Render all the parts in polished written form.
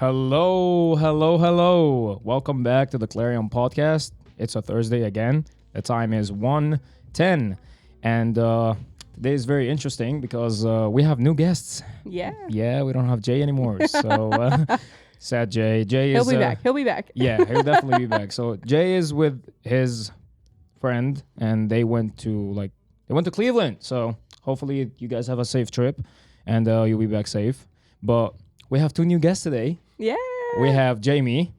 Hello, hello, hello. Welcome back to the Clarion podcast. It's a Thursday again. The time is 1:10. And today is very interesting because we have new guests. Yeah. Yeah, we don't have Jay anymore. So sad Jay. Jay He'll is... be back. He'll be back. Yeah, he'll definitely be back. So Jay is with his friend and they went to Cleveland. So hopefully you guys have a safe trip and you'll be back safe. But we have two new guests today. Yeah. We have Jamie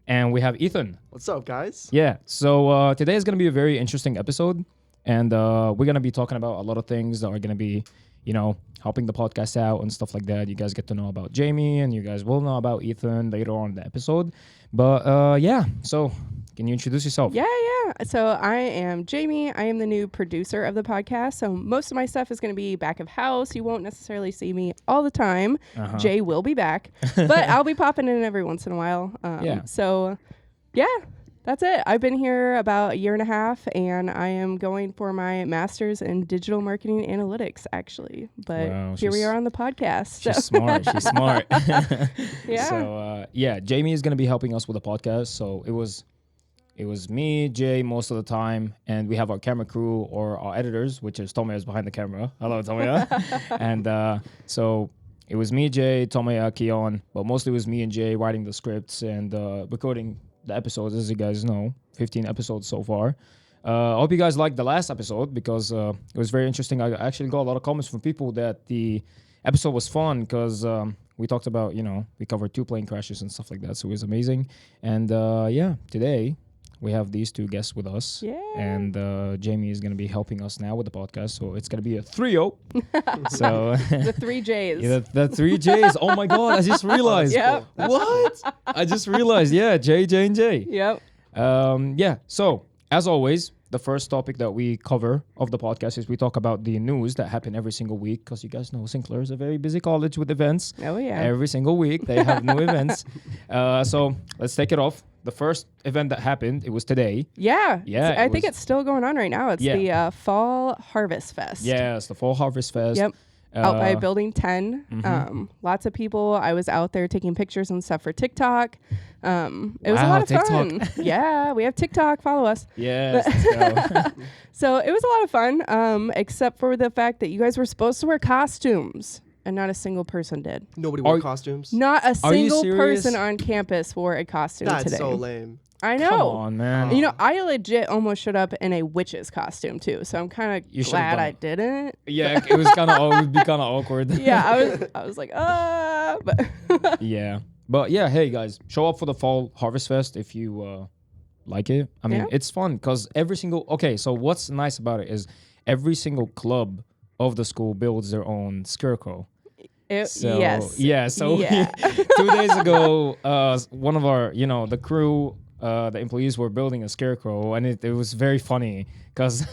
and we have Ethan. What's up, guys? Yeah. So today is going to be a very interesting episode. And we're going to be talking about a lot of things that are going to be, helping the podcast out and stuff like that. You guys get to know about Jamie and you guys will know about Ethan later on in the episode. But yeah, so can you introduce yourself? Yeah. So I am Jamie. I am the new producer of the podcast. So most of my stuff is going to be back of house. You won't necessarily see me all the time. Uh-huh. Jay will be back, but I'll be popping in every once in a while. Yeah. So yeah, that's it. I've been here about a year and a half and I am going for my master's in digital marketing analytics actually. But Wow, here we are on the podcast. She's smart. She's smart. Yeah. So Jamie is gonna be helping us with the podcast. So it was me, Jay, most of the time, and we have our camera crew or our editors, which is Tomoya is behind the camera. Hello, Tomoya. And so it was me, Jay, Tomoya, Kion, but mostly it was me and Jay writing the scripts and recording the episodes, as you guys know, 15 episodes so far. I hope you guys liked the last episode because it was very interesting. I actually got a lot of comments from people that the episode was fun because we talked about, we covered 2 plane crashes and stuff like that. So it was amazing. And today we have these 2 guests with us. Yeah. And Jamie is going to be helping us now with the podcast. So it's going to be a trio. So The 3 J's. yeah, the 3 J's. Oh my God, I just realized. Yep. What? I just realized. Yeah, J, and J. Yep. So as always, the first topic that we cover of the podcast is we talk about the news that happen every single week because you guys know Sinclair is a very busy college with events. Oh, yeah. Every single week they have new events. So let's take it off. The first event that happened, it was today. Yeah. Yeah, I it think was- it's still going on right now. It's Yeah. the Fall Harvest Fest. Yeah, it's the Fall Harvest Fest. Yep. Out by Uh, Building 10. mhm. Lots of people. I was out there taking pictures and stuff for TikTok. It was a Wow, lot of TikTok. fun. Yeah, we have TikTok. Follow us. Yes, let's go. So it was a lot of fun, except for the fact that you guys were supposed to wear costumes and not a single person did. Nobody wore Are- costumes. Not a Are you single serious? person on campus wore a costume That's today. so lame. I know. Come on, man. You know, I legit almost showed up in a witch's costume too, so I'm kind You of should've glad done I it. didn't. Yeah, it was kind of it would be kind of awkward. Yeah, I was like, but Yeah. But yeah, hey guys, show up for the Fall Harvest Fest if you like it. I mean, Yeah. it's fun because so what's nice about it is every single club of the school builds their own scarecrow. So, yes. Yeah. So Yeah. 2 days ago, one of our, the crew, the employees were building a scarecrow, and it was very funny because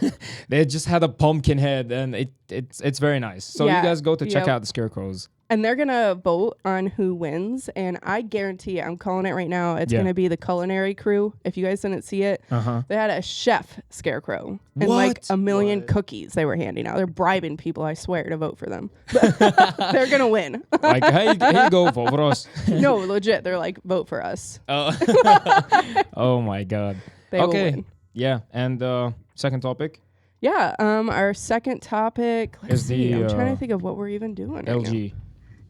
they just had a pumpkin head, and it's very nice. So Yeah, you guys go to check yep. out the scarecrows. And they're gonna vote on who wins, and I guarantee I'm calling it right now. It's Yeah. gonna be the culinary crew. If you guys didn't see it, Uh-huh. they had a chef scarecrow and like What? a million What? cookies they were handing out. They're bribing people, I swear, to vote for them. But they're gonna win. Like, hey, here you go, vote for us. No, legit, they're like, vote for us. Oh my God. They will Okay. win. Yeah, and second topic, Yeah. Our second topic let's Is see. the, I'm trying uh, to think of what we're even doing. right now. LG.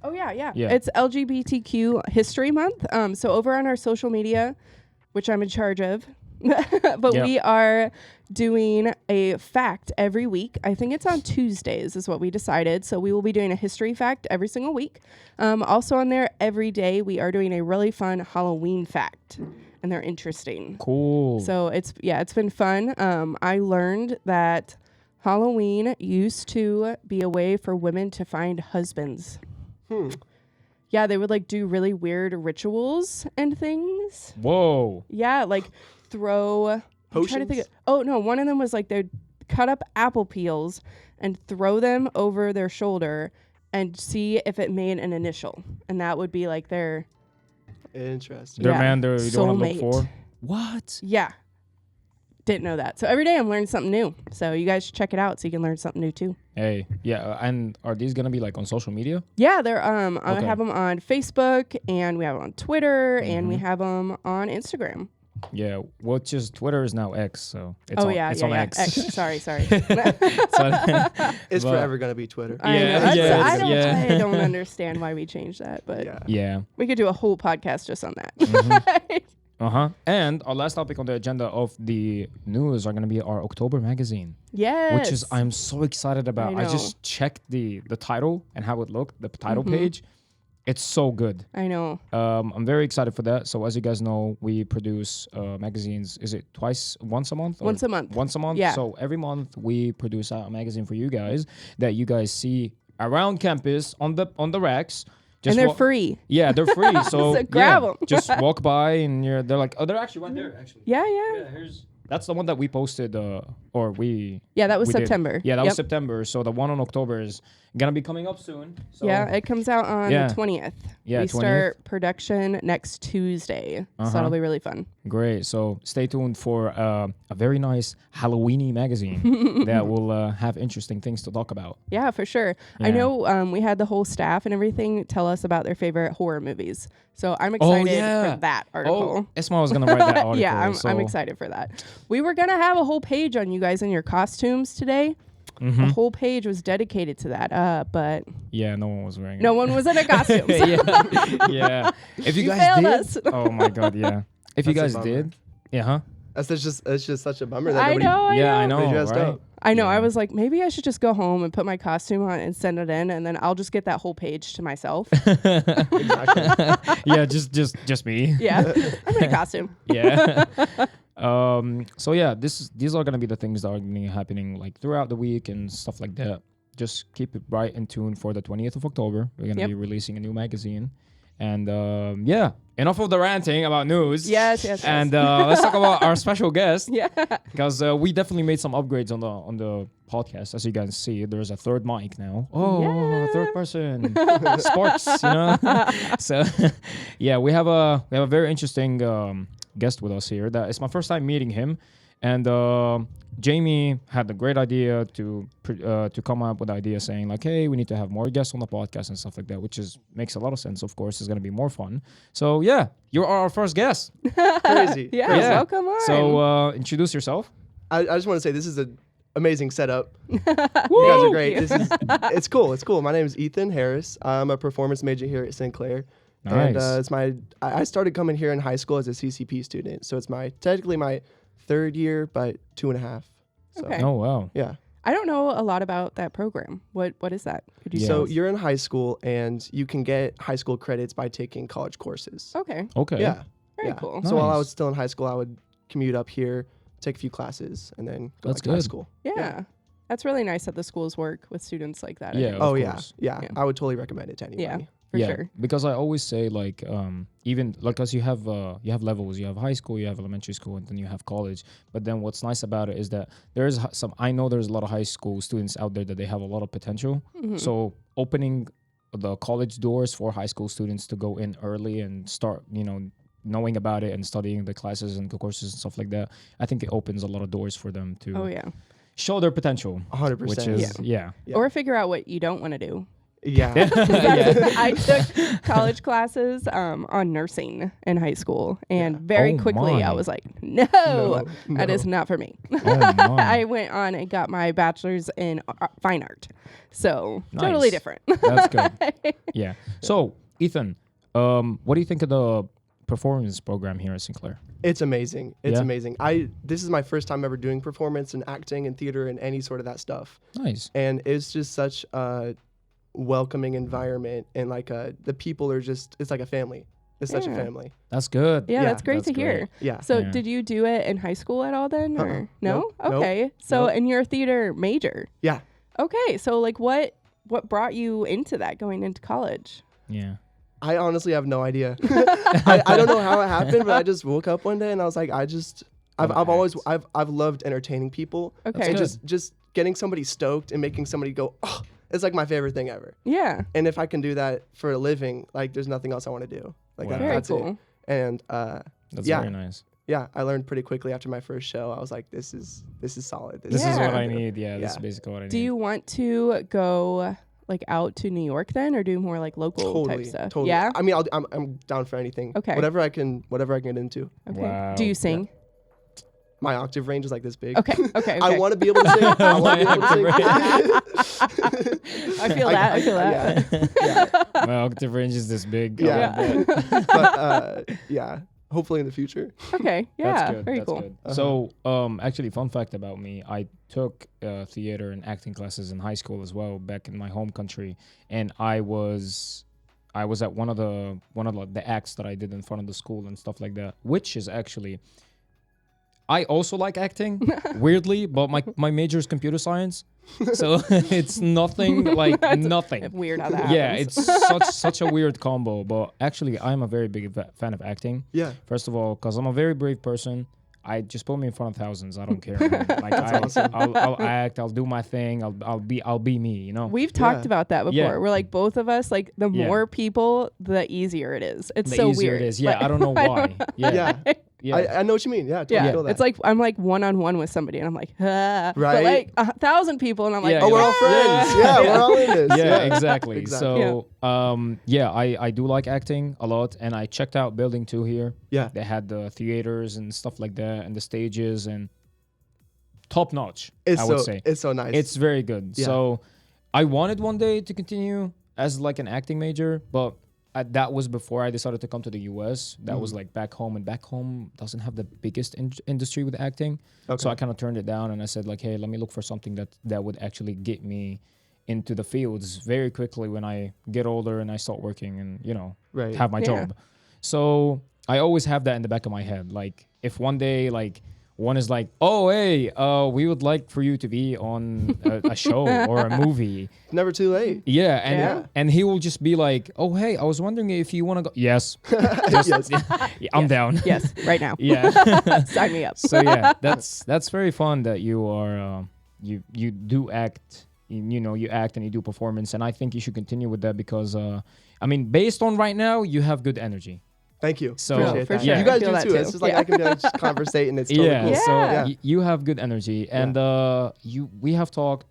Oh yeah. Yeah. It's LGBTQ History Month. So over on our social media, which I'm in charge of, but Yep. we are doing a fact every week. I think it's on Tuesdays is what we decided. So we will be doing a history fact every single week. Also on there every day we are doing a really fun Halloween fact, and they're interesting. Cool. So it's been fun. I learned that Halloween used to be a way for women to find husbands. Yeah, they would like do really weird rituals and things. Whoa. Yeah, like throw. I'm trying to think. Potions? Oh no, one of them was like they'd cut up apple peels and throw them over their shoulder and see if it made an initial, and that would be like their Interesting. Their Yeah. man, you want to look Soulmate. for. What? yeah. Didn't know that. So every day I'm learning something new. So you guys should check it out so you can learn something new too. Hey, yeah, and are these gonna be like on social media? Yeah, they're I Okay. have them on Facebook and we have them on Twitter and we have them on Instagram. Yeah, which is Twitter is now X, so it's Oh on, yeah, it's yeah, on yeah. X. Sorry. So- It's but- forever gonna be Twitter. I know. Yeah, That's- yes, I yeah. don't understand why we changed that, but Yeah. Yeah. we could do a whole podcast just on that. And our last topic on the agenda of the news are going to be our October magazine, Yes. which is I'm so excited about. I know. just checked the title and how it looked, the title Mm-hmm. page. It's so good. I know. I'm very excited for that. So as you guys know, we produce magazines. Is it once a month? or Once a month. Once a month. Yeah. So every month we produce a magazine for you guys that you guys see around campus on the racks. And they're wa- free. Yeah, they're free. So, So grab yeah, 'em. just walk by and they're like, oh, they're actually right there. Actually, Yeah. that's the one that we posted, or we. Yeah, that was we did. September. Yeah, that Yep. was September. So the one on October is gonna be coming up soon. So Yeah, it comes out on Yeah. the 20th. Yeah, we 20th. start production next Tuesday. So Uh-huh. that'll be really fun. Great. So stay tuned for a very nice Halloweeny magazine that will have interesting things to talk about. Yeah, for sure. I Yeah. know we had the whole staff and everything tell us about their favorite horror movies. So I'm excited yeah. for that article. Oh, Esma was gonna write that article. Yeah, I'm so- excited for that. We were going to have a whole page on you guys in your costumes today. Mm-hmm. A whole page was dedicated to that, but Yeah, no one was wearing no it. one was in a costume. so- yeah. If you You guys failed did, us. oh my god, yeah. If you That's guys a bummer. did, yeah, huh? It's just such a bummer that I nobody know. Yeah, I nobody know, dressed right? up. I know. I Yeah. was like, maybe I should just go home and put my costume on and send it in, and then I'll just get that whole page to myself. Exactly. Yeah, just me. Yeah, I'm in a costume. Yeah. So yeah, these are gonna be the things that are gonna be happening like throughout the week and stuff like that. Just keep it right in tune for the 20th of October. We're gonna Yep. be releasing a new magazine. And yeah, enough of the ranting about news. Yes. And let's talk about our special guest. Yeah. Because we definitely made some upgrades on the podcast. As you guys see, there's a third mic now. Oh, Yeah. third person, sports, you know. So, yeah, we have a very interesting guest with us here. That it's my first time meeting him, and Jamie had a great idea to come up with the idea saying like, hey, we need to have more guests on the podcast and stuff like that, which makes a lot of sense. Of course, it's gonna be more fun. So yeah, you are our first guest. Crazy. Yeah. Crazy. Yeah. Welcome on. So introduce yourself. I just want to say this is an amazing setup. You guys Thank are great. you. It's cool. It's cool. My name is Ethan Harris. I'm a performance major here at St. Clair. And Nice. I started coming here in high school as a CCP student. So it's technically my third year, but 2.5. So, Okay. Oh wow. yeah. I don't know a lot about that program. What is that? Could you Yeah. tell So us? you're in high school and you can get high school credits by taking college courses. Okay. Okay. Yeah. Very yeah. cool. So while I Nice. was still in high school, I would commute up here, take a few classes, and then go That's back to high good. school. Yeah. That's really nice that the schools work with students like that. I Yeah. think. Of Oh yeah, course. yeah, Yeah. I would totally recommend it to anybody. Yeah. For yeah, sure. because I always say like even like because you have levels, you have high school, you have elementary school, and then you have college. But then what's nice about it is that there's I know there's a lot of high school students out there that they have a lot of potential. Mm-hmm. So opening the college doors for high school students to go in early and start knowing about it and studying the classes and the courses and stuff like that, I think it opens a lot of doors for them to Oh yeah. show their potential, 100%. which is yeah. Yeah. Or figure out what you don't want to do. Yeah. I took college classes on nursing in high school, and very Oh quickly I my. was like, no, that is not for me. Oh my. I went on and got my bachelor's in fine art, so totally Nice. different. That's good. Yeah. So, Ethan, what do you think of the performance program here at Sinclair? It's amazing. It's Yeah? amazing. This is my first time ever doing performance and acting and theater and any sort of that stuff. Nice. And it's just such a welcoming environment, and like the people are just, it's like a family. It's such a Yeah. family. That's good. Yeah, Yeah, that's great to hear. Yeah. So, Yeah. did you do it in high school at all then, or no? Nope. Nope. Okay, so Nope. and you're a theater major. Yeah. Okay, so like what brought you into that going into college? Yeah. I honestly have no idea. I don't know how it happened, but I just woke up one day and I was like, I've always loved entertaining people. Okay. And good. just getting somebody stoked and making somebody go, oh, it's like my favorite thing ever. Yeah, And if I can do that for a living, like there's nothing else I want to do. Like Wow. very that's cool. it. And That's Yeah. very nice. yeah, I learned pretty quickly after my first show. I was like, this is solid. This is Yeah. what I need. Yeah, this is Yeah. basically what I need. Do you want to go like out to New York then, or do more like local type stuff? Totally. Yeah. I mean, I'm down for anything. Okay. Whatever I can get into. Okay. Wow. Do you sing? My octave range is like this big. Okay. Okay. I want to be able to sing. I want to be able to sing. I feel that. I feel that. Yeah. My octave range is this big. Yeah. But yeah, hopefully in the future. Okay. Yeah. That's good. Very That's cool. good. Uh-huh. So, actually, fun fact about me: I took theater and acting classes in high school as well, back in my home country, and I was at one of the acts that I did in front of the school and stuff like that, which is actually. I also like acting, weirdly, but my major is computer science, so it's nothing like nothing. Weird how that Yeah, happens. it's such a weird combo, but actually, I'm a very big fan of acting. Yeah. First of all, because I'm a very brave person. I just put me in front of thousands. I don't care. Man. Like awesome. I'll act. I'll do my thing. I'll be me. You know. We've talked Yeah. about that before. Yeah. We're like both of us. Like the Yeah. more people, the easier it is. It's The so easier weird. it is. Yeah, Like, I don't know why. Yeah, Yeah. yeah. I know what you mean. Yeah. Totally Yeah, feel that. it's like I'm like one-on-one with somebody, and I'm like, but Right. like 1,000 people, and I'm like, Yeah, oh, you're we're like, all friends. yeah. Yeah, we're all in this. Yeah, exactly. Exactly. So, yeah, I do like acting a lot, and I checked out Building 2 here. Yeah. They had the theaters and stuff like that, and the stages, and top notch. It's I so would say it's so nice. it's very good. Yeah. So, I wanted one day to continue as like an acting major, but that was before I decided to come to the U.S. That was like back home, and back home doesn't have the biggest industry with acting. Okay. So I kind of turned it down, and I said like, hey, let me look for something that would actually get me into the fields very quickly when I get older and I start working and Right. have my Yeah. job. So I always have that in the back of my head. Like if one day like one is like, oh hey, we would like for you to be on a show or a movie. Never too late. Yeah, Yeah. and he will just be like, oh hey, I was wondering if you want to go. Yes, Yes. yeah, I'm down. yes, right now, Yeah. sign me up. So yeah, that's very fun that you are you do act. You act and you do performance, and I think you should continue with that because I mean, based on right now, you have good energy. Thank you. So, Appreciate for that. sure. You guys I feel do that too. too. It's just like Yeah. I can be like just conversate and it's totally Yeah, cool. so Yeah. you have good energy, and you have talked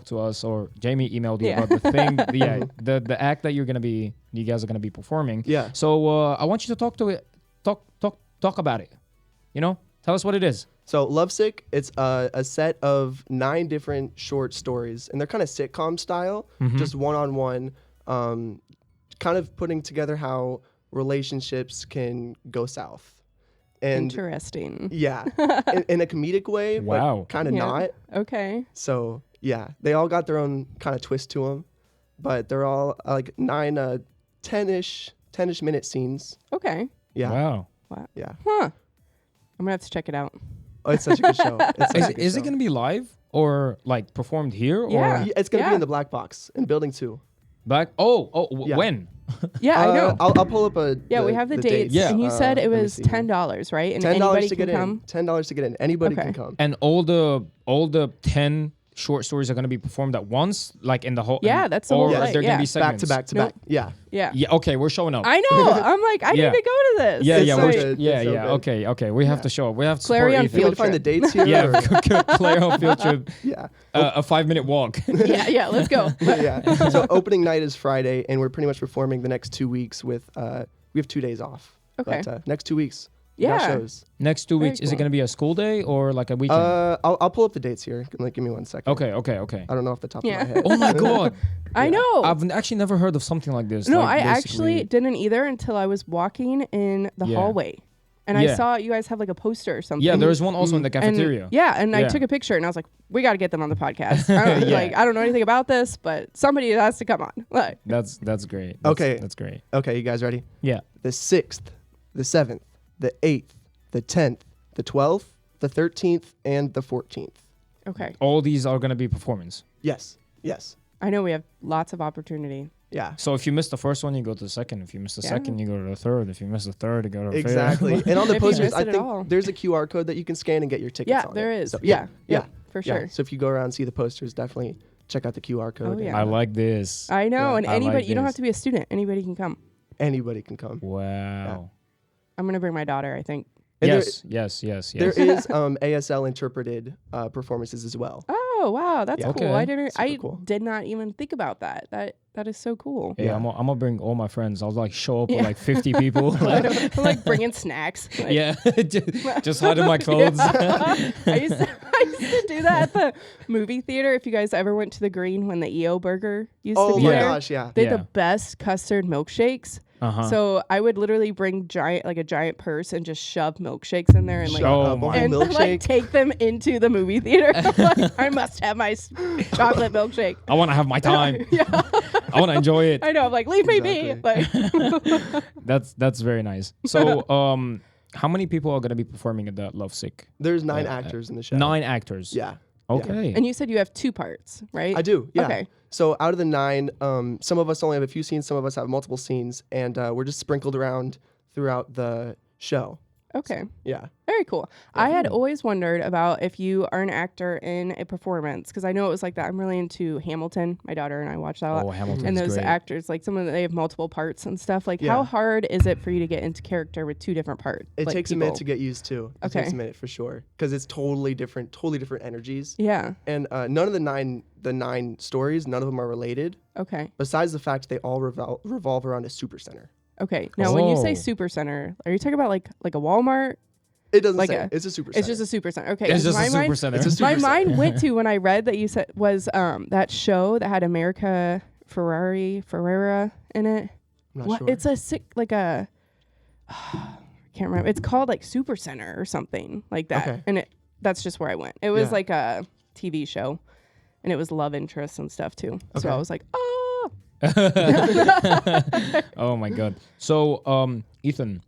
to us, or Jamie emailed you Yeah. about the thing, the act that you guys are gonna be performing. Yeah. So I want you to talk about it. Tell us what it is. So Lovesick, it's a set of 9 different short stories, and they're kind of sitcom style, just one-on-one, kind of putting together how relationships can go south. And Interesting. yeah, in a comedic way, Wow. but kind of Yeah. not. Okay. So yeah, they all got their own kind of twist to them, but they're all like 9, 10-ish minute scenes. Okay. Yeah, Wow. yeah. Huh. I'm gonna have to check it out. Oh, it's such a good show. It's such a good Is it show. gonna be live or like performed here Yeah. or Yeah, it's gonna be Yeah. in the black box in Building 2. back? Yeah. When? Yeah, I know. I'll pull up Yeah, we have the dates. Yeah. And you said it let me was see here. $10, right? And $10 anybody to can get come. in. $10 to get in. Anybody Okay. can come. And all the 10 short stories are gonna be performed at once, like in the whole. Yeah, that's the or whole is night, there gonna yeah. be Back segments? to back to Nope. back. Yeah. Yeah. Yeah. Okay, we're showing up. I know. I'm like, I Yeah. need to go to this. Yeah, It's yeah, so we're good. yeah, It's so yeah. good. Okay. We have to show up. We have to Clary support on Ethan. You field want to find the trip. dates here? Yeah, or- Claire on field trip. yeah. A 5-minute walk. yeah, let's go. Yeah. So opening night is Friday, and we're pretty much performing the next 2 weeks with. We have 2 days off. Okay. But next 2 weeks. we got Yeah. shows. Next 2 Very weeks, is it cool. gonna be a school day or like a weekend? I'll pull up the dates here. Like, give me 1 second. Okay. I don't know off the top Yeah. of my head. Oh my god, I Yeah. know. I've actually never heard of something like this. No, like I actually basically- didn't either until I was walking in the Yeah. hallway. And I Yeah. saw you guys have like a poster or something. Yeah, there's one also in the And- cafeteria. and I Yeah. took a picture and I was like, we got to get them on the podcast. I don't, Yeah. Like, I don't know anything about this, but somebody has to come on. Like, That's great. Okay. That's great. Okay, you guys ready? Yeah. The 6th, the 7th, the 8th, the 10th, the 12th, the 13th, and the 14th. okay. All these are gonna be performance. Yes. Yes. I know we have lots of opportunity. Yeah. So if you miss the first one, you go to the second. If you miss the Yeah. second, you go to the third. If you miss the third, you go to the Exactly. fifth. And on the If you posters, missed I it at all. think there's a QR code that you can scan and get your tickets Yeah, on there it. is. So, Yeah. Yeah. For Yeah. sure. So if you go around and see the posters, definitely check out the QR code. Oh, and, yeah. I like this. I know. Yeah. And I like anybody, you don't have this. to be a student. Anybody can come. anybody can come. Wow. I'm going to bring my daughter, I think. And Yes. there is ASL interpreted performances as well. Oh wow, that's Yeah. cool. Okay. I cool. did not even think about that. That is so cool. Yeah, Yeah. I'm gonna bring all my friends. I'll like show up Yeah. with like 50 people. I'm like bringing snacks. Like, Yeah, just hide in my clothes. I used to do that at the movie theater. If you guys ever went to the Green when the EO Burger used to Oh be my there, gosh, yeah. they had Yeah. the best custard milkshakes. Uh-huh. So I would literally bring a giant purse and just shove milkshakes in there and like Shut Oh up, a my- whole and like milkshake. take them into the movie theater. I'm like, I must have my chocolate milkshake. I want to have my time. Yeah, I want to enjoy it. I know. I'm like, leave me be. Exactly. Like, That's very nice. So, how many people are gonna be performing at that Lovesick? There's 9 Uh, actors in the show. 9 actors. Yeah. Okay. and you said you have 2 parts, right? I do. Yeah. Okay. So out of the 9, some of us only have a few scenes, some of us have multiple scenes, and we're just sprinkled around throughout the show. Okay. Yeah. Very cool. I had always wondered about if you are an actor in a performance because I know it was like that. I'm really into Hamilton. My daughter and I watch that a lot. Oh, Hamilton's And those great. actors, like some of them, they have multiple parts and stuff. Like, Yeah. how hard is it for you to get into character with 2 different parts? It like, takes a minute people? to get used to. It Okay. takes a minute for sure because it's totally different energies. Yeah. And none of the nine stories, none of them are related. Okay. Besides the fact they all revolve around a super center. Okay. Now, when you say Oh. super center, are you talking about like a Walmart? It doesn't Like say. It's a super center. It's just a super center. Okay. It's 'cause just my a super mind, center. It's a super my center. mind went to when I read that you said was that show that had America Ferrera in it. I'm not What? sure. It's a sick like a I can't remember. It's called like Super Center or something like that. Okay. And that's just where I went. It was Yeah. like a TV show, and it was love interests and stuff too. So Okay. I was like, oh, Oh my god. So, Ethan,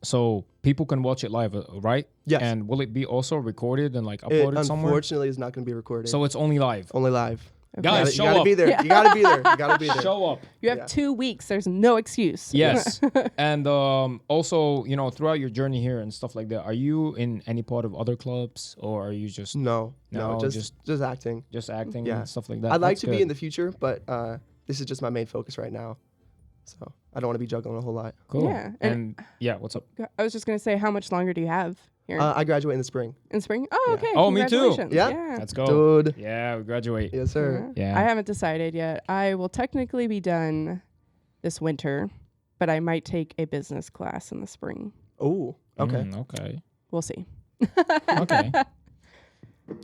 so people can watch it live, right? Yes. And will it be also recorded and like It uploaded somewhere? unfortunately is not going to be recorded. So it's only live. only live. Guys, you show gotta up. be there. Yeah. You gotta be there. You gotta be there. Show up. you have Yeah. 2 weeks. There's no excuse. Yes. And also, throughout your journey here and stuff like that, are you in any part of other clubs or are you just No, No, just acting. acting Yeah. and stuff like that? I'd like That's to be good. in the future, but this is just my main focus right now. So I don't want to be juggling a whole lot. Cool. Yeah, and- And yeah, what's up? I was just gonna say, how much longer do you have here I graduate in the spring. in spring? Oh, yeah. okay. Oh, me too. Congratulations. Yeah. Let's go. Dude. Yeah, we graduate. Yes, sir. Yeah. I haven't decided yet. I will technically be done this winter, but I might take a business class in the spring. Oh, okay. Okay. We'll see. Okay.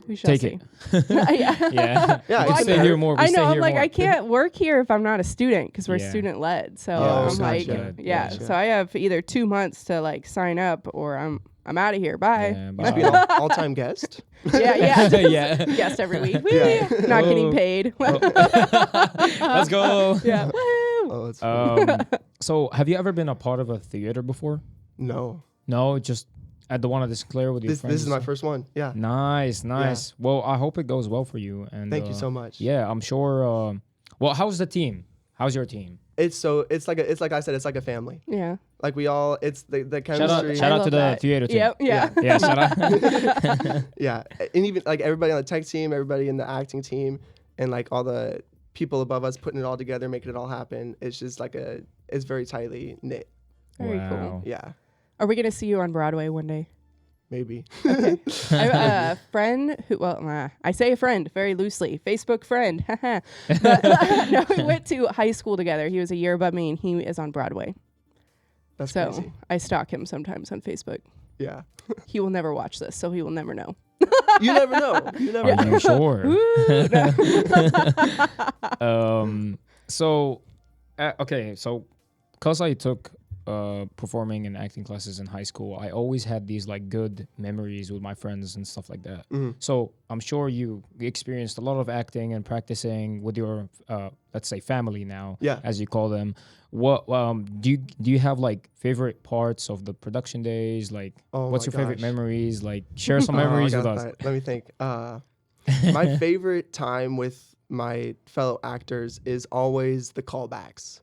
We shall Take see. it. yeah. Yeah. Yeah, We I can can stay hear- here more. We I stay know. I'm here like, more. I can't work here if I'm not a student because we're Yeah. student led. So Oh, I'm like, gotcha. yeah. Gotcha. So I have either 2 months to like sign up or I'm out of here. Bye. Yeah, Must be an bye. all-time guest. Yeah, yeah. Yeah. Guest every week. Yeah. Woo. Not getting Oh. paid. Let's go. yeah. Woo. Oh, that's funny. So, have you ever been a part of a theater before? No. No, just at the one at the Sinclair with your friends. This is and my stuff? first one. Yeah. Nice, nice. Well, I hope it goes well for you. And Thank you so much. Yeah, I'm sure. Well, how's the team? How's your team? It's like I said, it's like a family. Yeah. Like we all, it's the Shout out, chemistry. shout I out love to the that. theater team. Yep. Yeah. Yeah, shout out. Yeah, and even like everybody on the tech team, everybody in the acting team, and like all the people above us putting it all together, making it all happen. It's just like it's very tightly knit. Very cool. Wow. Yeah, Are we gonna see you on Broadway one day? maybe. I have a friend who, I say a friend very loosely, Facebook friend. But no, we went to high school together. He was a year above me, and he is on Broadway. That's So crazy. I stalk him sometimes on Facebook. Yeah, He will never watch this, so he will never know. you never know. You never Are know. you sure? Woo! No. Okay, so because I took performing and acting classes in high school, I always had these like good memories with my friends and stuff like that. Mhm. So I'm sure you experienced a lot of acting and practicing with your let's say family now, Yeah. as you call them. What do you have like favorite parts of the production days? Like, Oh what's my your favorite gosh. memories? Like, share some Oh, I memories got with us. that. Let me think. My favorite time with my fellow actors is always the callbacks.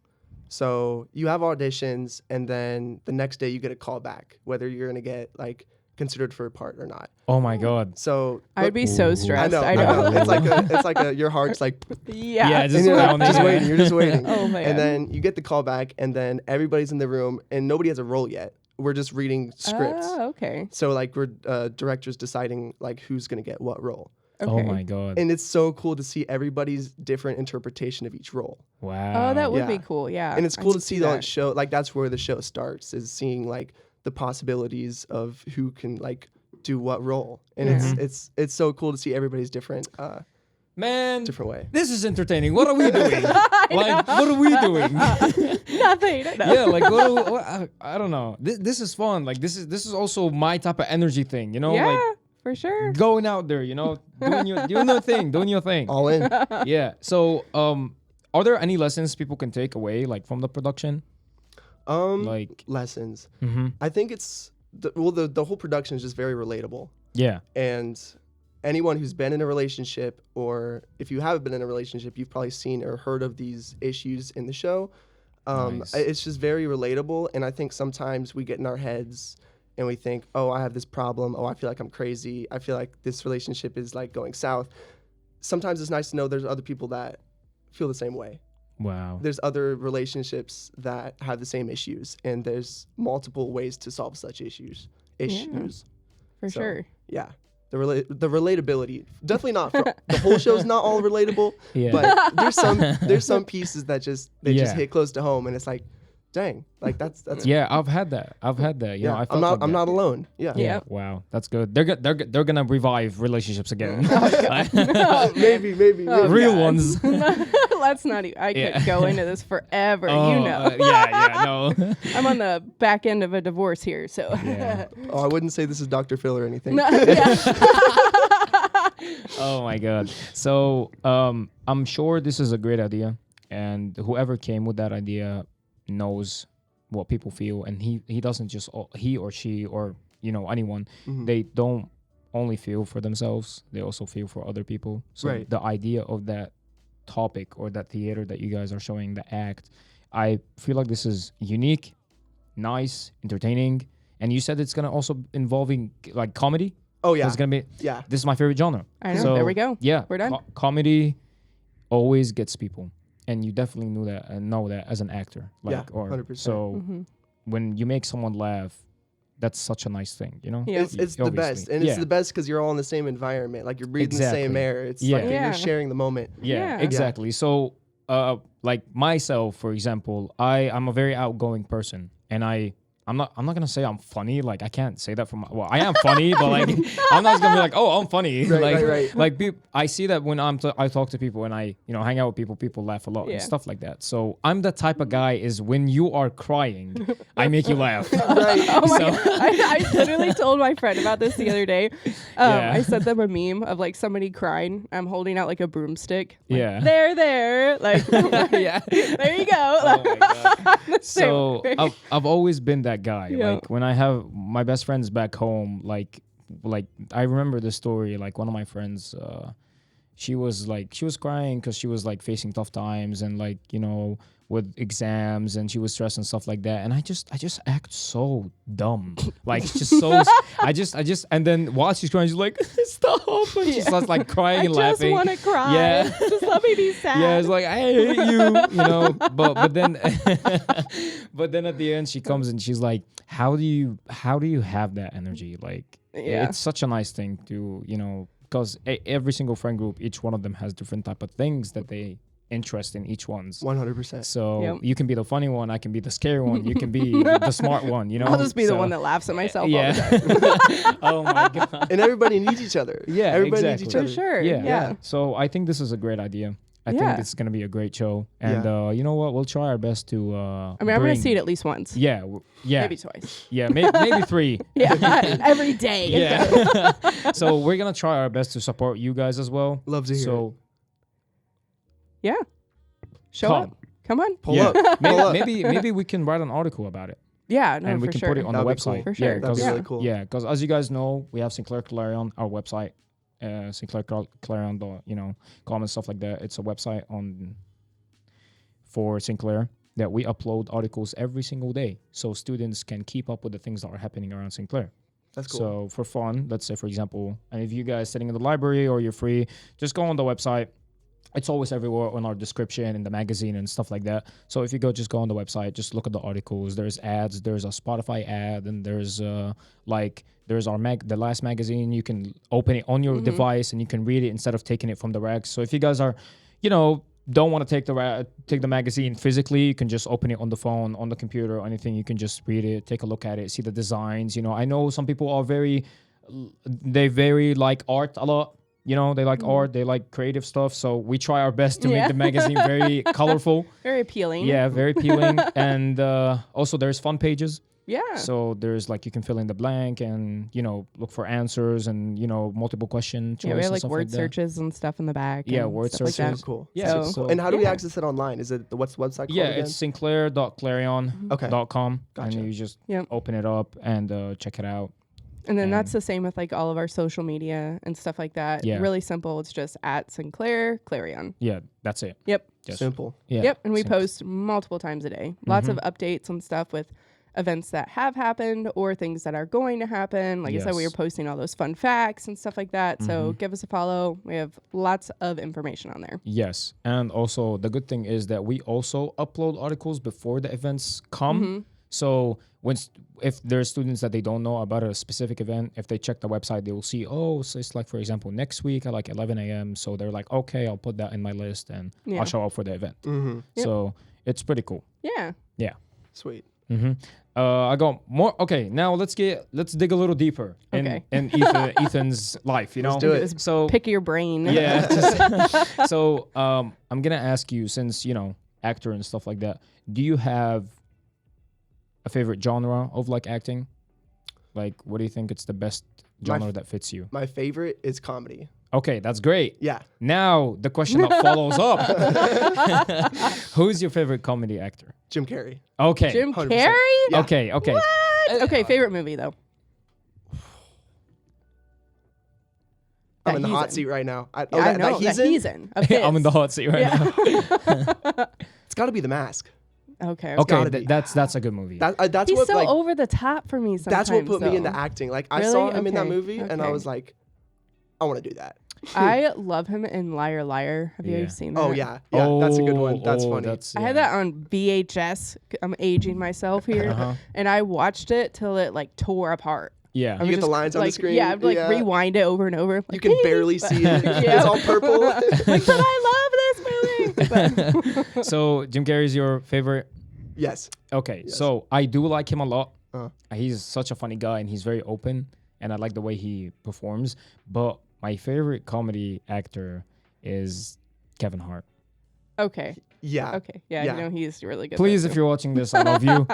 So you have auditions, and then the next day you get a callback, whether you're gonna get like considered for a part or not. Oh my god. So I would be so Ooh. stressed. I know. It's like your heart's like, Yeah. Yeah, and just you're down just there. waiting. You're just waiting. Oh my And God. then you get the call back, and then everybody's in the room, and nobody has a role yet. we're just reading scripts. Oh, okay. So like we're directors deciding like who's gonna get what role. Okay. Oh my god. And it's so cool to see everybody's different interpretation of each role. Wow. Oh, that would be Yeah. cool. Yeah. And it's I cool to could see that. that show. Like that's where the show starts, is seeing like the possibilities of who can like do what role. And Yeah. it's so cool to see everybody's different Man, different way. this is entertaining. What are we doing? Like, what are we doing? Nothing. No. Yeah, like I don't know. This is fun. Like this is also my type of energy thing. You know, Yeah, like for sure. going out there. You know, doing your thing. All in. Yeah. So, are there any lessons people can take away like from the production? Like, Lessons. mhm. I think it's the whole production is just very relatable. Yeah. And anyone who's been in a relationship, or if you haven't been in a relationship, you've probably seen or heard of these issues in the show. Nice. It's just very relatable. And I think sometimes we get in our heads and we think, oh, I have this problem. Oh, I feel like I'm crazy. I feel like this relationship is like going south. Sometimes it's nice to know there's other people that feel the same way. Wow. There's other relationships that have the same issues, and there's multiple ways to solve such issues. For So, sure. Yeah. The relatability, definitely not for, the whole show's not all relatable, Yeah. but there's some pieces that just Yeah. hit close to home, and it's like, dang, like that's Yeah, I've had that. You know, I felt I'm not like I'm that. not alone. Yeah. Yeah. Yep. Wow, that's good. They're gonna revive relationships again. maybe. Oh, Real God. ones. Let's not. I Yeah. could go into this forever. Oh, you know, yeah, no. I'm on the back end of a divorce here, so. Yeah. Oh, I wouldn't say this is Dr. Phil or anything. No, yeah. Oh my god. So I'm sure this is a great idea, and whoever came with that idea knows what people feel, and he doesn't just he or she or you know anyone, they don't only feel for themselves, they also feel for other people. So Right. the idea of that topic or that theater that you guys are showing, the act, I feel like this is unique, nice, entertaining, and you said it's gonna also involving like comedy. Oh yeah. It's gonna be Yeah. this is my favorite genre. I know. So, There we go. Yeah, We're done. comedy always gets people, and you definitely knew that and know that as an actor. Like, Yeah, or 100%. so when you make someone laugh, that's such a nice thing, you know. Yeah. It's the Obviously. best, and Yeah. it's the best because you're all in the same environment. Like you're breathing Exactly. the same air. It's Yeah. like Yeah. you're sharing the moment. Yeah, Yeah. exactly. So, like myself, for example, I'm a very outgoing person, and I'm not gonna say I'm funny. Like I can't say that from I am funny, but like I'm not gonna be like, oh, I'm funny. Right, like right. like I see that when I talk to people and I hang out with people laugh a lot Yeah. and stuff like that. So I'm the type of guy is when you are crying, I make you laugh. Right. Oh my So- God. I literally told my friend about this the other day. Yeah. I sent them a meme of like somebody crying. I'm holding out like a broomstick. Like, Yeah. there. Like, Yeah. there you go. Oh my god. Same So way. I've always been that guy. Yeah. Like when I have my best friends back home, like I remember the story. Like one of my friends, she was crying because she was like facing tough times and like with exams, and she was stressed and stuff like that. And I just act so dumb, like just so. I just and then while she's crying, she's like, stop, and she Yeah. starts like crying I and just laughing. want to cry. Yeah. Just let me be sad. Yeah, it's like I hate you, But then, but then at the end, she comes and she's like, "How do you have that energy? Like, Yeah. it's such a nice thing to, because every single friend group, each one of them has different type of things that they interest in each one's. 100%. So Yep. you can be the funny one, I can be the scary one, you can be the smart one, I'll just be the So- one that laughs at myself all Yeah. the time. Oh my god. And everybody needs each other. Yeah, Everybody exactly. needs each For other. sure. Yeah. Yeah. So I think this is a great idea. I Yeah. think it's gonna be a great show, and Yeah. you know what? We'll try our best to. I mean, I'm going to see it at least once. Yeah, yeah, Maybe twice. yeah, maybe 3. Yeah. Every day. Yeah. So we're gonna try our best to support you guys as well. Love to hear So Yeah. Show Come. up. Come on. Pull yeah. up. Pull up. maybe we can write an article about it, Yeah. No, and we for can sure. put it on the That'd be cool. website. For Yeah, sure. That'd be 'cause- really cool. Yeah, because as you guys know, we have Sinclair Clarion, our website, Sinclair Clarion, com and stuff like that. It's a website for Sinclair that we upload articles every single day, so students can keep up with the things that are happening around Sinclair. That's cool. So for fun, let's say for example, and if you guys sitting in the library or you're free, just go on the website, it's always everywhere on our description in the magazine and stuff like that. So if you just go on the website, just look at the articles. There's ads. There's a Spotify ad, and there's there's our the last magazine. You can open it on your device and you can read it instead of taking it from the racks. So if you guys are, don't want to take the magazine physically, you can just open it on the phone, on the computer, or anything. You can just read it, take a look at it, see the designs. I know some people are they very like art a lot. They like art, they like creative stuff. So we try our best to make the magazine very colorful. Very appealing. Yeah, very appealing. And also there's fun pages. Yeah. So there's you can fill in the blank and, look for answers and, multiple question choice. Yeah, we have and stuff word like that. searches and stuff in the back. Yeah, and word stuff like searches. that. Cool. Yeah. So- And how do we Yeah. access it online? Is it what's the website called Yeah, again? it's sinclair.clarion.com. Okay. And you just Yep. open it up and check it out. And then that's And- the same with all of our social media and stuff like that. Yeah. Really simple. It's just at Sinclair Clarion. Yeah, that's it. Yep. Just, Simple. Yeah. Yep. And we simple. post multiple times a day. Lots of updates and stuff with events that have happened or things that are going to happen. Like I said, we were Yes. posting all those fun facts and stuff like that. So give us a follow. We have lots of information on there. Yes. And also the good thing is that we also upload articles before the events come. So if there's students that they don't know about a specific event, if they check the website, they will see, so it's for example, next week at 11 a.m. So they're like, okay, I'll put that in my list and Yeah. I'll show up for the event. Mm-hmm. Yep. So it's pretty cool. Yeah. Yeah. Sweet. I got more. Okay, now let's dig a little deeper Okay. in Ethan's life. Let's do it. Just So pick your brain. yeah. So I'm gonna ask you, since actor and stuff like that, do you have a favorite genre of acting? What do you think it's the best genre that fits you? My favorite is comedy. Okay, that's great. Yeah. Now the question that follows up: who's your favorite comedy actor? Jim Carrey. Okay. Jim 100%. Carrey? Yeah. Okay. Okay. What? Okay, favorite movie though. I'm That in the he's hot in. seat right now. I know that he's in. Of I'm in the his. hot seat right now. It's got to be The Mask. Okay. Okay, gotta be. that's a good movie. That's He's what so over the top for me sometimes. that's what put me though. into acting. I Really? saw him in that Okay, movie and I okay. was like, I want to do that. I love him in Liar Liar. Have you Yeah. ever seen that? Oh yeah, that's a good one. That's funny. I had that on VHS. I'm aging myself here, Uh-huh. and I watched it till it tore apart. Yeah. I You was get the lines on the screen? Yeah, I'd Yeah. rewind it over and over. You Like, can "Hey." barely see it. Yeah. It's all purple. Like, but I love this movie. But- So Jim Carrey's your favorite? Yes. Okay, Yes. so I do like him a lot. Uh-huh. He's such a funny guy and he's very open, and I like the way he performs. But my favorite comedy actor is Kevin Hart. okay. Yeah. Okay. Yeah, Yeah. you know he's really good. Please, there, if you're watching this, I love you.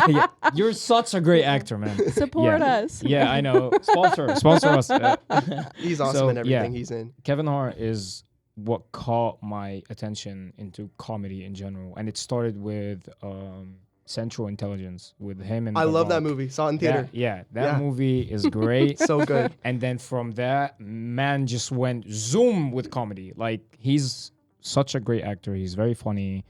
Yeah, you're such a great actor, man. too. Support Yeah. us. Yeah, I know. Sponsor us. He's awesome So, in everything yeah. he's in. Kevin Hart is what caught my attention into comedy in general, and it started with Central Intelligence with him and I The love that Rock. movie. Saw it in theater. That Yeah. movie is great. So good. And then from that, man just went zoom with comedy. He's such a great actor. He's very funny.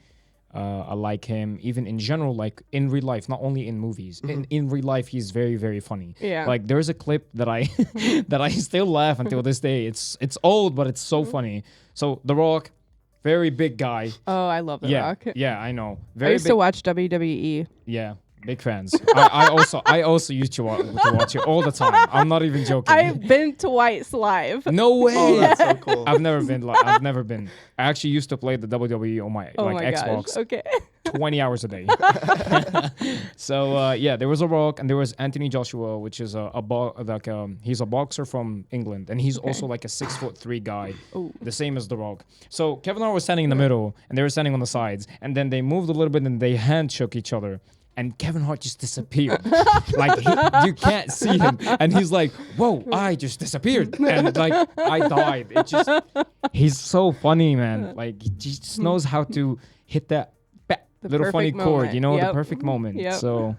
I like him even in general, in real life, not only in movies. In real life, he's very, very funny. Yeah. There's a clip that I that I still laugh until this day. It's old, but it's so funny. So The Rock, very big guy. Oh, I love The Yeah, Rock. yeah, I know. I Very used big. to watch WWE. Yeah, big fans. I also used to watch it all the time. I'm not even joking. I've been twice live. No way. Oh, that's so cool. I've never been. I actually used to play the WWE on my Oh my Xbox gosh. Okay. 20 hours a day. So there was a Rock and there was Anthony Joshua, which is he's a boxer from England, and he's also like a 6'3" guy, Ooh. the same as The Rock. So Kevin Hart was standing in the middle, and they were standing on the sides, and then they moved a little bit, and they hand shook each other. And Kevin Hart just disappeared. You can't see him. And he's like, whoa, I just disappeared. And I died. He's so funny, man. He just knows how to hit that The little funny perfect chord, moment. the Yep. perfect moment. Yep. So,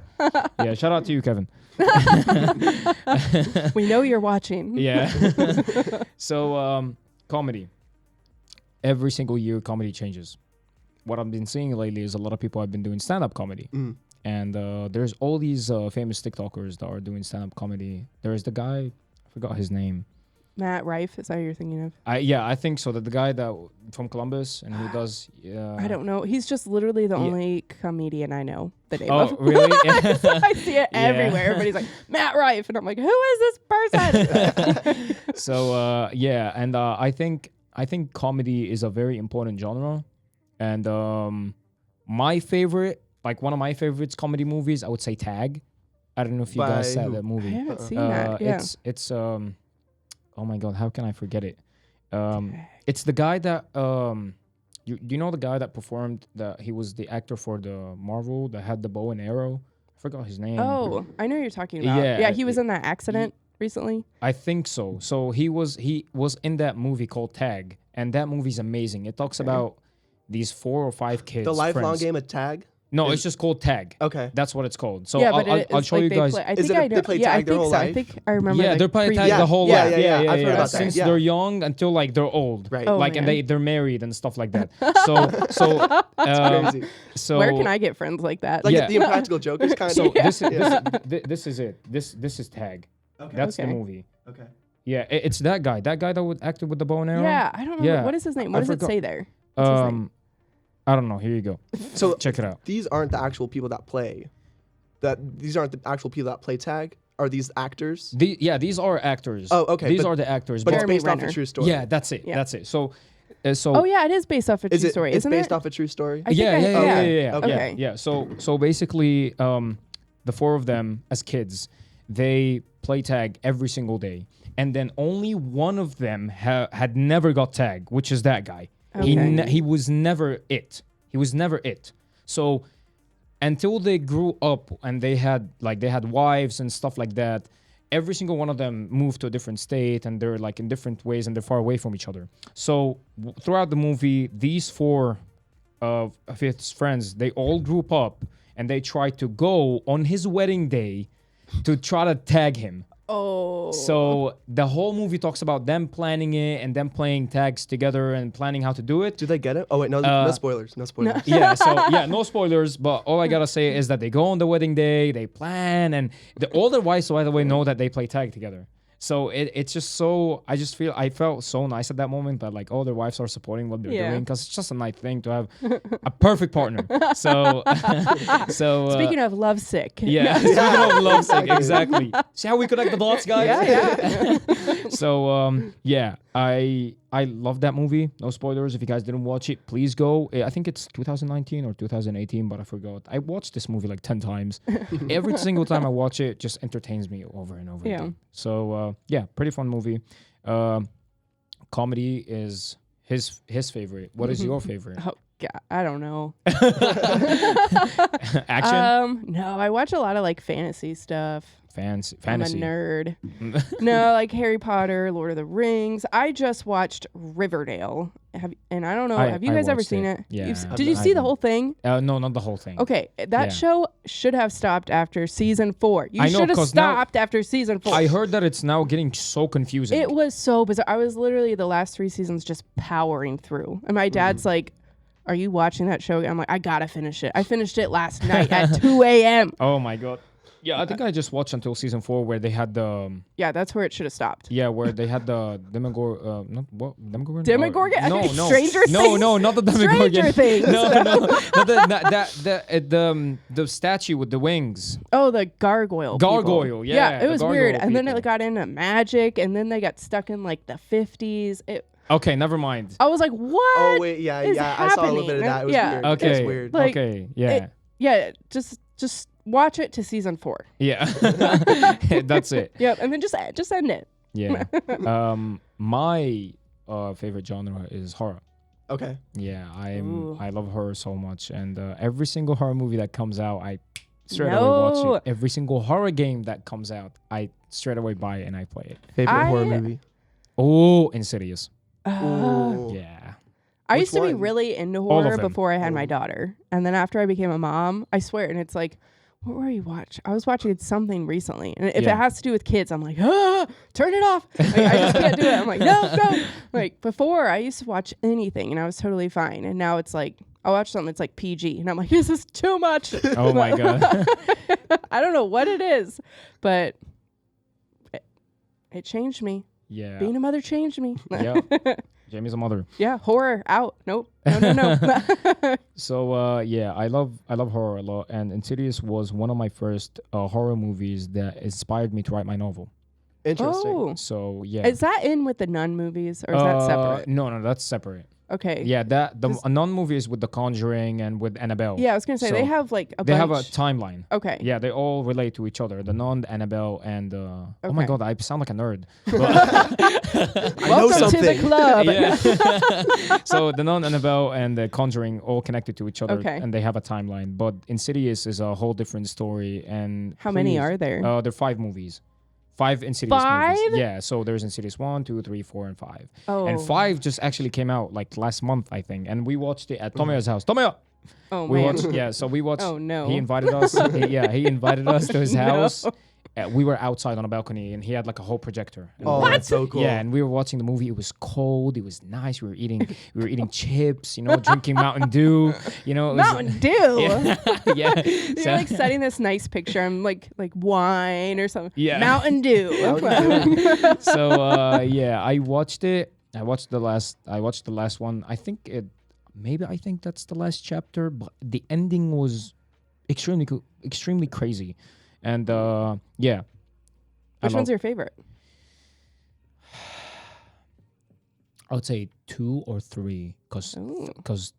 yeah, shout out to you, Kevin. We know you're watching. Yeah. So, comedy. Every single year, comedy changes. What I've been seeing lately is a lot of people have been doing stand-up comedy. Mm. And there's all these famous TikTokers that are doing stand-up comedy. There's the guy, I forgot his name. Matt Rife, is that who you're thinking of? I think so. That the guy that from Columbus and who does. I don't know. He's just literally the Yeah. only comedian I know the name Oh, of. really? So I see it Yeah. everywhere. Everybody's like, Matt Rife. And I'm like, who is this person? So yeah, and I think comedy is a very important genre, and my favorite, like one of my favorites comedy movies, I would say Tag. I don't know if you By guys saw who? that I movie. haven't seen that. Yeah. It's oh my god, how can I forget it? It's the guy that you know the guy that performed he was the actor for the Marvel that had the bow and arrow. I forgot his name. Oh, I know who you're talking about. Yeah, Yeah, he was in that accident recently. I think so. So he was in that movie called Tag, and that movie's amazing. It talks about these 4 or 5 kids. The lifelong friends. game of tag. No, it's just called Tag. Okay. That's what it's called. So yeah, I'll, but I'll it's show like you they guys. Play, I Is think it I know. they play Yeah, I tag their think whole so. I life? think I remember. Yeah, the they're playing tag preview. the whole Yeah, life. yeah, yeah. I've heard about that. Since Yeah. they're young until like they're old. Right. Oh, like and man. they're married and stuff like that. So Crazy. so Where can I get friends like that? Like Yeah. the Impractical Jokers kind So of. this is it. This is Tag. Okay. That's the Okay. movie. Okay. Yeah, it's that guy. That guy that would acted with the bow and arrow. Yeah, I don't know. Yeah. What is his name? I What does forgot. it say there? What's his name? I don't know. Here you go. So Check it out. these aren't the actual people that play. These aren't the actual people that play tag. Are these actors? These are actors. Oh, okay, These but- are the actors. But it's Jeremy based off Renner. a true story. yeah, that's it. Yeah. That's it. So Oh yeah, it is based off a true Is it? story, It's isn't based it? off a true story. I think yeah, I- yeah, yeah, yeah. yeah, yeah, Okay. yeah. So basically, the 4 of them as kids, they play tag every single day, and then only one of them had never got tag, which is that guy. Okay. He was never it. He was never it. So until they grew up and they had wives and stuff like that, every single one of them moved to a different state, and they're like in different ways, and they're far away from each other. So throughout the movie, these 4 of his friends, they all grew up, and they tried to go on his wedding day to try to tag him. Oh. So the whole movie talks about them planning it and them playing tags together and planning how to do it. Do they get it? Oh wait, no spoilers. No spoilers. Yeah, so no spoilers, but all I gotta say is that they go on the wedding day, they plan, and all their wives, by the way, know that they play tag together. So it's just so, I felt so nice at that moment that like all their wives are supporting what they're Yeah. doing, because it's just a nice thing to have a perfect partner. So Speaking of lovesick. yeah, speaking of lovesick, exactly. See how we connect the dots, guys? Yeah. So I love that movie. No spoilers. If you guys didn't watch it, please go. I think it's 2019 or 2018, but I forgot. I watched this movie like 10 times. Every single time I watch it, just entertains me over and over Yeah. again. So pretty fun movie. Comedy is his favorite. What is your favorite? Oh God, I don't know. Action, No, I watch a lot of like fantasy stuff. fantasy. I'm a nerd. No, like Harry Potter, Lord of the Rings. I just watched Riverdale. And I don't know. Have you I guys ever watched seen it. it? Yeah, Did you I see the did. whole thing? No, not the whole thing. Okay, that Yeah. show should have stopped after season 4. You I know, should have 'cause now- stopped after season 4. I heard that it's now getting so confusing. It was so bizarre. I was literally the last 3 seasons just powering through. And my dad's like, "Are you watching that show?" I'm like, "I gotta finish it." I finished it last night at 2 a.m. Oh my god. Yeah, I think I just watched until season 4 where they had the Yeah, that's where it should have stopped. where they had the Demogorgon. Not what Demogorgon? Demogorgon? No, no, Stranger no, Things? no, not the Demogorgon. Stranger Things. No, not the statue with the wings. Oh, the gargoyle. people. Gargoyle, yeah, it the was weird. gargoyle And then people. it got into magic, and then they got stuck in like the 50s. Okay, never mind. I was like, what? Oh wait, yeah, is I saw a little bit of happening? that. It was Yeah. weird. Okay, It was weird. Like, okay, yeah, Yeah, just watch it to season 4. yeah. That's it. Yep, and then just end it. Yeah. My favorite genre is horror. Okay. Yeah, Ooh. I love horror so much, and every single horror movie that comes out, I straight away watch No. it. Every single horror game that comes out, I straight away buy it and I play it. Favorite horror I- movie? Oh, Insidious. Ooh. Yeah. I Which used to be one? really into All of horror them. before I had my Oh. daughter. And then after I became a mom, I swear, and it's like, what were you watching? I was watching something recently. And if Yeah. it has to do with kids, I'm like, turn it off. Like, I just can't do it. I'm like, no. Like before, I used to watch anything and I was totally fine. And now it's like, I'll watch something that's like PG. And I'm like, this is too much. Oh my god. I don't know what it is, but it changed me. Yeah. Being a mother changed me. Yeah. Jamie's a mother. Yeah, horror out. Nope. No. So yeah, I love horror a lot, and Insidious was one of my first horror movies that inspired me to write my novel. Interesting. Oh. So yeah. Is that in with the Nun movies or is that separate? No, that's separate. Okay. Yeah, that the This- non movie is with The Conjuring and with Annabelle. Yeah, I was going to say they So, have like a They have a bunch. timeline. Okay. Yeah, they all relate to each other. The Nun, the Annabelle, and oh my Okay. god, I sound like a nerd. I know Welcome to the something. club. Yeah. So the Nun, Annabelle, and the Conjuring all connected to each other, Okay. and they have a timeline. But Insidious is a whole different story. And How many please- are there? There are 5 movies. 5 Insidious Five? movies. Yeah, so there's Insidious 1, 2, 3, 4, and 5. Oh. And 5 just actually came out like last month, I think. And we watched it at Tomoya's house. Tomoya! Oh, We man. watched, yeah, so we watched. Oh, no. He invited us. He invited us to his No. house. We were outside on a balcony, and he had like a whole projector. And Oh, we- that's so cool. Yeah, and we were watching the movie. It was cold. It was nice. We were eating chips. Drinking Mountain Dew. It was, Mountain Dew. Yeah, yeah. You're So- like setting this nice picture. I'm like wine or something. Yeah. Mountain Dew. So yeah, I watched it. I watched the last one. I think that's the last chapter, but the ending was extremely crazy. And yeah. Which one's your favorite? I would say 2 or 3 Ooh. because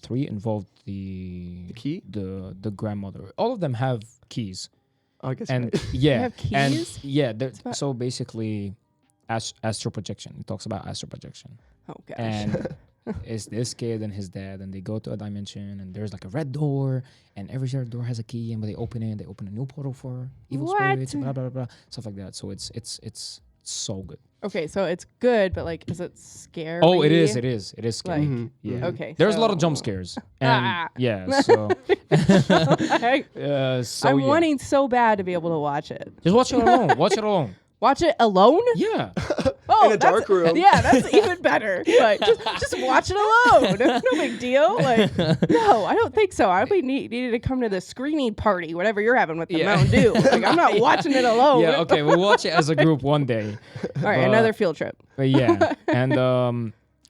3 involved the key? the grandmother. All of them have keys. Oh, I guess And right. yeah, have and keys? yeah, about- so basically astral projection. It talks about astral projection. Oh gosh. And it's this kid and his dad, and they go to a dimension, and there's like a red door, and every door has a key, and when they open it, they open a new portal for evil What? spirits, and blah blah blah, stuff like that. So it's so good. Okay, so it's good, but like, is it scary? Oh, it is scary. Like- Mhm. Yeah. Okay, There's a lot of so- jump scares, and Ah. yeah, so so I'm yeah. wanting so bad to be able to watch it. Just watch it alone. Watch it alone. Watch it alone? Yeah. Oh, In a that's- dark room. Yeah, that's even better. Like, just watch it alone. No big deal. Like, no, I don't think so. I would needed to come to the screening party, whatever you're having with the Yeah. Mountain Dew. Like, I'm not watching it alone. Yeah. Okay. We'll watch it as a group one day. All right, But- another field trip. But yeah, and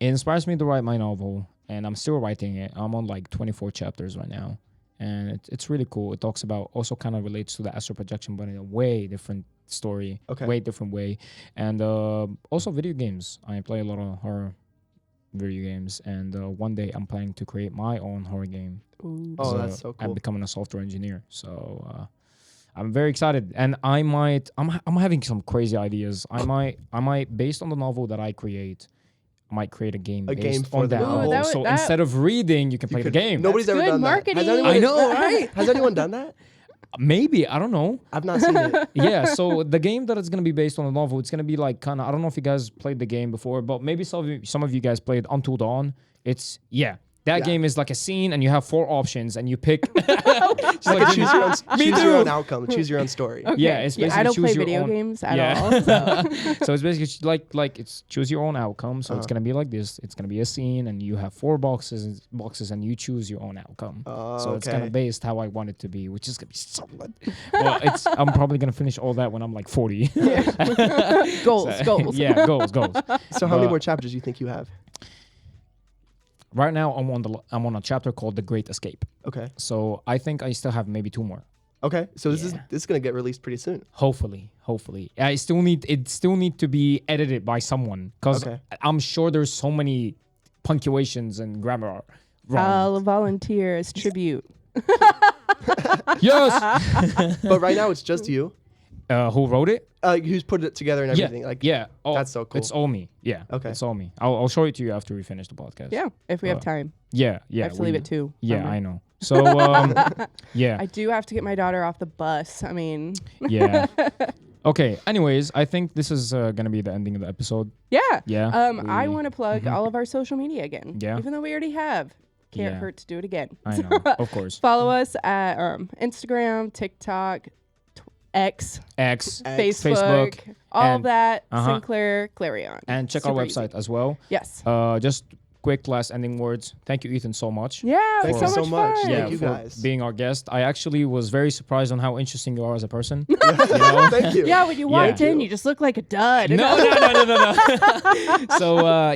it inspires me to write my novel, and I'm still writing it. I'm on like 24 chapters right now, and it's really cool. It talks about, also kind of relates to the astral projection, but in a way different story, Okay. way different way, and also video games. I play a lot of horror video games, and one day I'm planning to create my own horror game. Ooh. Oh, that's so I'm cool. becoming a software engineer, so I'm very excited, and I'm having some crazy ideas. I might based on the novel that I create, I might create a game A based game for on the that novel. novel. Ooh, that would- So that- instead of reading, you can play the game. Nobody's ever good done marketing. that. Has anyone, I know, right? Has anyone done that? Maybe, I don't know. I've not seen it. Yeah, so the game that it's gonna be based on the novel, it's gonna be like kind of, I don't know if you guys played the game before, but maybe some of you guys played Until Dawn. That Yeah. game is like a scene, and you have 4 options, and you pick. Just Like like- choose your own, Me choose your too. own outcome, choose your own story. Okay. Yeah, it's basically I don't choose play your video own- games at Yeah. all. So. So it's basically like it's choose your own outcome. So it's gonna be like this. It's gonna be a scene, and you have 4 boxes, and you choose your own outcome. So it's kind okay. of based how I want it to be, which is gonna be so good. Well, I'm probably gonna finish all that when I'm like 40. Goals, goals. Yeah, goals. So how many But- more chapters do you think you have? Right now, I'm on a chapter called The Great Escape. Okay. So I think I still have maybe 2 more. Okay. So this Yeah. is gonna get released pretty soon. Hopefully. It still need to be edited by someone, because Okay. I'm sure there's so many punctuations and grammar wrong. I'll volunteer as tribute. Yes. But right now it's just you. Who wrote it? Who's put it together and everything? Like Yeah. Oh, that's so cool. It's all me. Yeah. Okay. It's all me. I'll show it to you after we finish the podcast. Yeah, if we have Uh, time. Yeah. I have to leave at 2. Yeah, Remember? I know. So yeah. I do have to get my daughter off the bus. I mean, Yeah. Okay. Anyways, I think this is gonna be the ending of the episode. yeah. Yeah. I we- want to plug all of our social media again. Yeah. Even though we already have. Can't Yeah. hurt to do it again. I know. Of course. Follow us at Instagram, TikTok, X, X Facebook, all of and- that. uh-huh. Sinclair Clarion. and check our Super easy. website as well. Yes. Just quick last ending words. Thank you, Ethan, so much. Yeah, it Thank was you so so much much. fun. Thank you for guys. being our guest. I actually was very surprised on how interesting you are as a person. Thank you. Yeah, when you walked Yeah. in, you just looked like a dud. No. So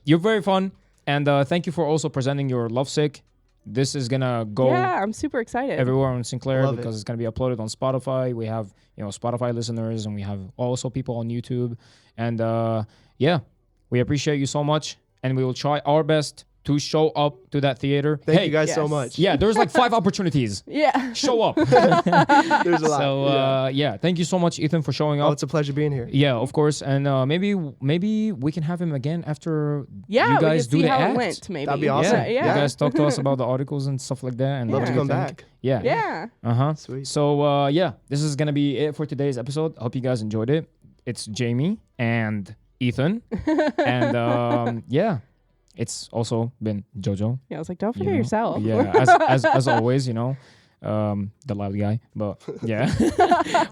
you're very fun, and thank you for also presenting your Lovesick. This is gonna go Yeah, I'm super excited. everywhere on Sinclair Love because it. it's gonna be uploaded on Spotify. We have Spotify listeners, and we have also people on YouTube. And yeah, we appreciate you so much, and we will try our best to show up to that theater. Thank hey, you guys so Yes. much. yeah, there's like 5 opportunities. Yeah. Show up. There's a lot. So yeah, thank you so much, Ethan, for showing Oh, up. it's a pleasure being here. Yeah, of course, and maybe we can have him again after Yeah, you guys we do could see the how act. it went, maybe. That'd be awesome. Yeah. You guys talk to us about the articles and stuff like that, and Love what to you come think. back. Yeah. Yeah. Sweet. So yeah, this is gonna be it for today's episode. I hope you guys enjoyed it. It's Jamie and Ethan, and yeah, it's also been Jojo. Yeah, I was like, don't you forget know? yourself. Yeah, as always, the loud guy. But yeah,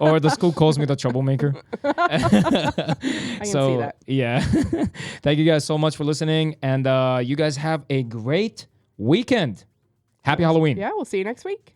or the school calls me the troublemaker. I can see that. Yeah, thank you guys so much for listening, and you guys have a great weekend. Happy Halloween. Yeah, we'll see you next week.